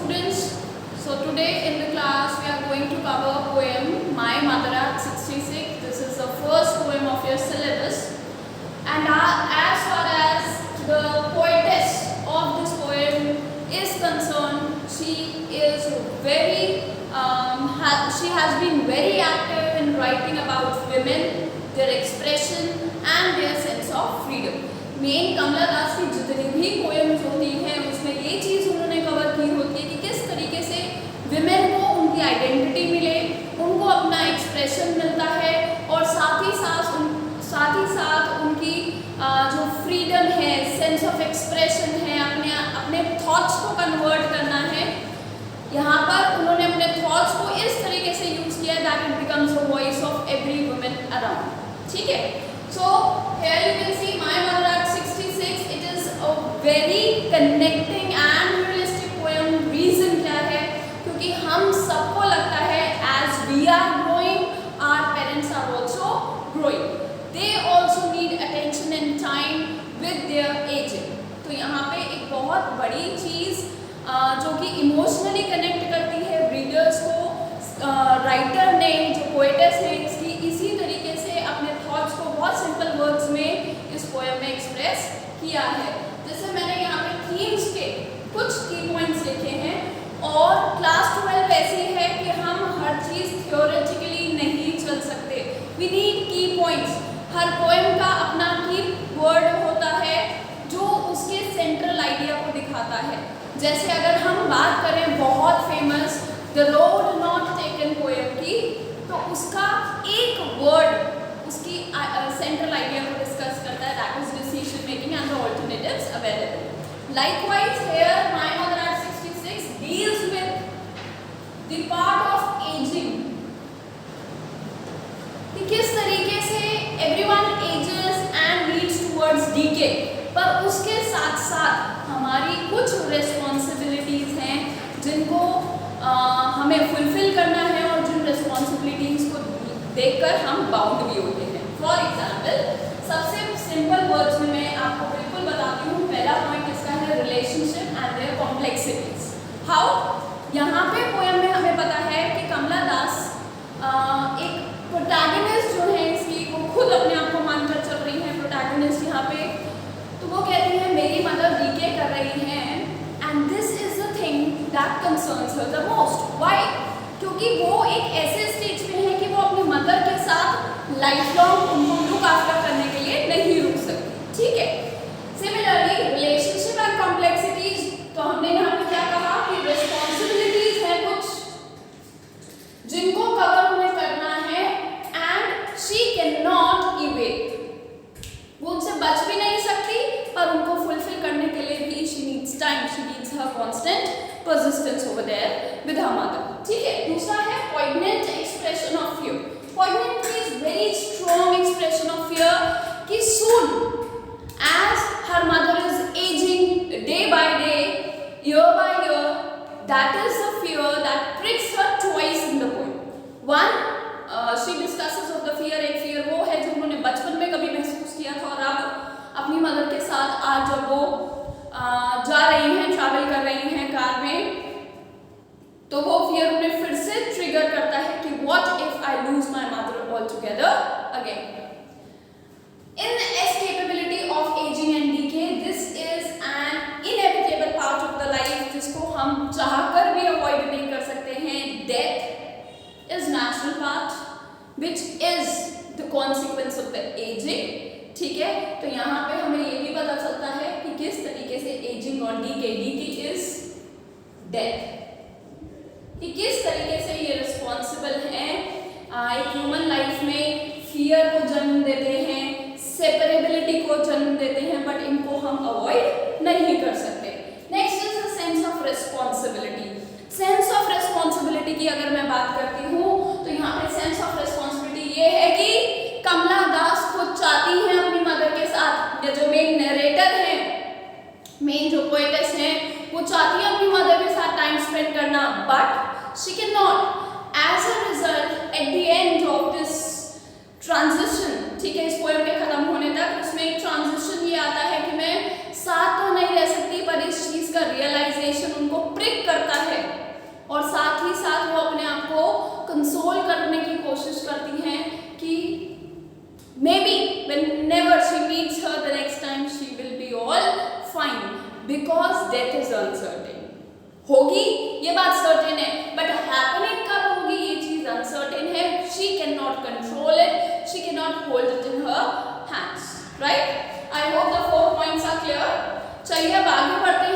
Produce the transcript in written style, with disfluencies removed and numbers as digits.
students, so today in the class we are going to cover a poem My Mother at 66. This is the first poem of your syllabus, and as far as the poetess of this poem is concerned, she has been very active in writing about women, their expression and their sense of freedom. मेन कमला दास की जितनी भी poems होती हैं उसमें ये चीज़ उन्होंने cover की होती है कि किस तरीके से विमेन को उनकी आइडेंटिटी मिले, उनको अपना एक्सप्रेशन मिलता है और साथ ही साथ उनकी जो फ्रीडम है, सेंस ऑफ एक्सप्रेशन है, अपने थॉट्स को कन्वर्ट करना है। यहाँ पर उन्होंने अपने थॉट्स को इस तरीके से यूज़ किया that it becomes the voice of every woman around. ठीक है, so here you can see my mother at 66। It is a very connecting and realistic poem. Reason क्या है? क्योंकि हम सबको लगता है as we are growing our parents are also growing, they also need attention and time with their ageing. तो यहाँ पे एक बहुत बड़ी चीज़ जो कि इमोशनली कनेक्ट करती है रीडर्स को, राइटर ने, जो पोएटेस ने इसकी इसी तरीके से अपने थॉट्स को बहुत सिंपल वर्ड्स में इस पोएम में एक्सप्रेस किया है। जैसे मैंने यहाँ पे थीम्स के कुछ की पॉइंट्स लिखे हैं, और क्लास 12 ऐसी है कि हम हर चीज़ थ्योरेटिकली नहीं चल सकते। वी नीड की पॉइंट्स। हर पोएम का अपना की वर्ड होता है जो उसके सेंट्रल आइडिया को दिखाता है। जैसे अगर हम बात करें बहुत famous the road not taken poem की, तो उसका एक वर्ड उसकी सेंट्रल आइडिया को डिस्कस करता है, that is decision making and the alternatives available. Likewise here my mother at 66 deals with the part of ageing, कि किस तरीके से everyone ages and leads towards decay, पर उसके साथ साथ हमारी कुछ रिस्पॉन्सिबिलिटीज़ हैं जिनको हमें फुलफिल करना है, और जिन रिस्पॉन्सिबिलिटीज़ को देखकर हम बाउंड भी होते हैं। फॉर एग्जाम्पल, सबसे सिंपल वर्ड्स में मैं आपको बिल्कुल बताती हूँ। पहला पॉइंट इसका है relationship and their complexities. How? यहाँ पे पोएम में हमें पता है कि कमला दास एक प्रोटैगनिस्ट जो है इसकी, वो खुद अपने आप को मानकर चल रही है प्रोटैगनिस्ट यहाँ पे। तो वो कहती है मेरी मदर डीके कर रही हैं, and this is the thing that concerns her the most. Why? क्योंकि वो एक ऐसे स्टेज पे है कि वो अपनी मदर के साथ लाइफ लॉन्ग उनको लुक आफ्टर करने के लिए नहीं रुक सकती। ठीक है, सिमिलरली रिलेशनशिप एंड कॉम्प्लेक्सिटीज, तो हमने यहाँ पे क्या कहा कि रिस्पॉन्सिबिलिटीज है कुछ जिनको कवर उन्हें करना है, एंड शी कैन नॉट इवेट, वो उनसे बच भी नहीं सकती, पर उनको फुलफिल करने के लिए भी she needs time, she needs her constant persistence over there with her mother. ठीक है, दूसरा है poignant expression of fear. Poignant means very strong expression of fear, कि soon as her mother is ageing day by day, year by year, that is the fear that pricks her twice in the poem. One, she discusses of the fear. एक fear वो है जो उन्होंने बचपन में कभी महसूस किया था, और अब अपनी मदर के साथ आज जब वो जा रही हैं, ट्रैवल कर रही हैं कार में, तो वो फियर उन्हें फिर से ट्रिगर करता है कि what if I lose my mother altogether again. Inescapability of ageing and decay, this is an inevitable part of the life जिसको हम चाहकर भी अवॉइड नहीं कर सकते हैं। Death is natural part which is the consequence of the ageing. ठीक है, तो यहाँ पे हमें ये भी पता चलता है कि किस तरीके से एजिंग और डीके इज डेथ, कि किस तरीके से ये रिस्पॉन्सिबल हैं एक ह्यूमन लाइफ में, फियर को जन्म देते हैं, सेपरेबिलिटी को जन्म देते हैं, बट इनको हम अवॉइड नहीं कर सकते। Next is the sense of responsibility. Sense of responsibility की अगर मैं बात करती हूँ, तो यहाँ पे सेंस ऑफ रिस्पॉन्सिबिलिटी ये है कि कमला दास खुद चाहती हैं अपनी मदर के साथ, या जो मेन नरेटर हैं, मेन जो पोएटेस हैं, वो चाहती है अपनी मदर के साथ टाइम स्पेंड करना, but she can not. As a result at the end of this transition, ठीक है, इस पोएम के खत्म होने तक उसमें एक ट्रांजिशन ये आता है कि मैं साथ तो नहीं रह सकती, पर इस चीज़ का रियलाइजेशन उनको प्रिक करता है करती हैं कि may be whenever she meets her the next time she will be all fine because death is uncertain. होगी ये बात सर्टेन है, बट हैपनिंग कब होगी ये चीज अनसर्टेन है. She can not control it, she can not hold it in her hands. Right, I hope the 4 points are clear. चलिए अब आगे बढ़ते